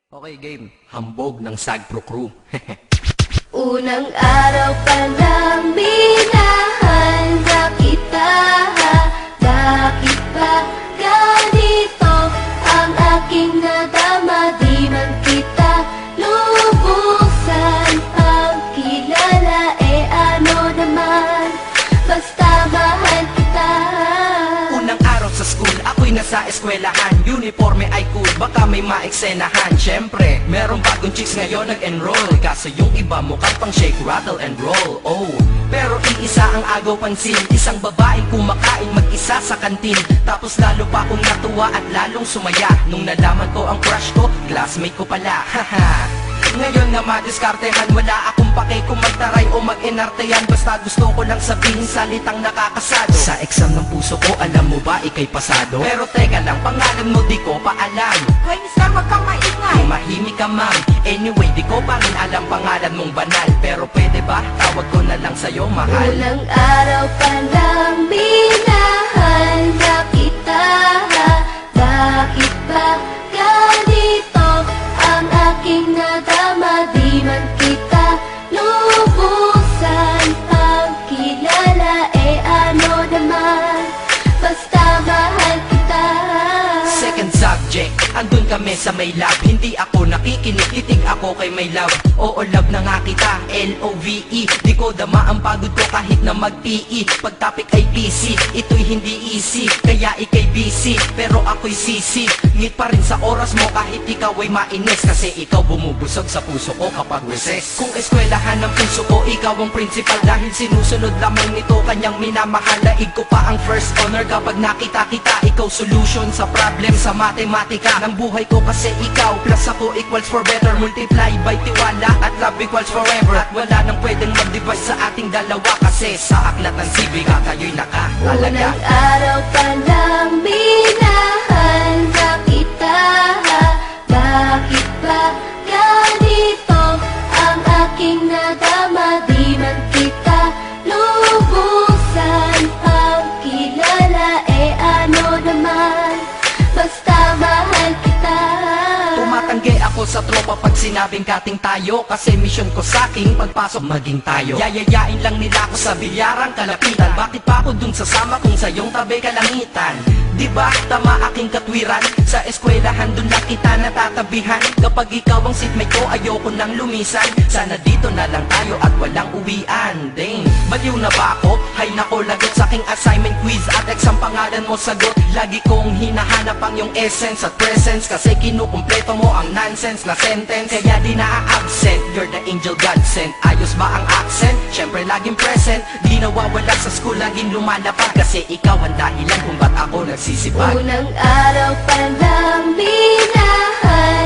Okay, game. Hambog ng Sagpro Crew. Unang araw pa lang minahanda kita. Bakit ba ganito ang aking nadama? Di man kita lubusan pagkilala. Ano naman, basta mahal kita. Unang araw sa school, ako'y nasa eskwelahan. Uniforme ay cool, baka may maeksenahan. Siyempre, merong bagong chicks ngayon nag-enroll. Kaso yung iba mukhang pang shake, rattle and roll. Oh, pero iisa ang agaw pansin. Isang babaeng kumakain mag-isa sa kantin. Tapos lalo pa akong natuwa at lalong sumaya nung nalaman ko ang crush ko, classmate ko pala. Haha. Ngayon nga madiskartehan, wala akong pake kung magtaray o mag-enartehan. Basta gusto ko lang sabihin salitang nakakasado. Sa exam ng puso ko, alam mo ba ikay pasado? Pero teka lang, pangalan mo di ko pa alam. Hoy, mister, wag kang maingay. Tumahimik ka ma'am. Anyway, di ko pa rin alam pangalan mong banal. Pero pwede ba, tawag ko na lang sa'yo mahal. Unang araw pa lang minahanda kita. Bakit ba ganito ang aking nadama? Di man kita lubusan pagkilala. Ano naman, basta mahal kita. Second subject, andun kami sa may lab. Hindi ako nakikinig, titig ako kay may love. Oo, love na nga kita, L-O-V-E. Di ko dama ang pagod ko kahit na mag-PE. Pag topic ay PC, ito'y hindi easy. Kaya ikay busy, pero ako'y sisi. Ngit pa rin sa oras mo kahit ikaw ay mainis. Kasi ikaw bumubusog sa puso ko kapag recess. Kung eskwelahan ng puso ko, ikaw ang principal. Dahil sinusunod lamang nito kanyang minamahal. Daig ko pa ang first honor kapag nakita kita. Ikaw solution sa problem sa matematika ng buhay ko, kasi ikaw plus ako equals for better. Multiply by tiwala at love equals forever. At wala nang pwedeng mag-divide sa ating dalawa, kasi sa aklat ng sibiga tayo'y nakatalaga. Unang araw pa lang minahanda kita. Bakit ba ganito ang aking nadama? Di man kita lubusan pagkilala. Ano naman, basta mahal kita. Tumatanggi ako sa tropa pag sinabing kating tayo, kasi mission ko sa aking pagpasok maging tayo. Yayayain lang nila ako sa bilyarang kalapitan. Bakit pa ako dun sasama kung sa iyong tabi kalangitan? Diba tama aking katwiran? Sa eskwelahan dun lang kita natatabihan. Kapag ikaw ang seatmate ko, ayoko nang lumisan. Sana dito na lang tayo at walang uwian. Dang, baliw na ba ako? Hay nako, lagot sa aking assignment quiz at exam, pangalan mo sagot. Lagi kong hinahanap ang iyong essence at presence, kasi kinukumpleto mo ang nonsense na sentence. Kaya di na-absent, you're the angel God sent. Ayos ba ang accent? Syempre laging present. Di nawawala sa school, laging lumalapag, kasi ikaw ang dahilan kung ba't ako nagsisipag. Unang araw pa lang minahanda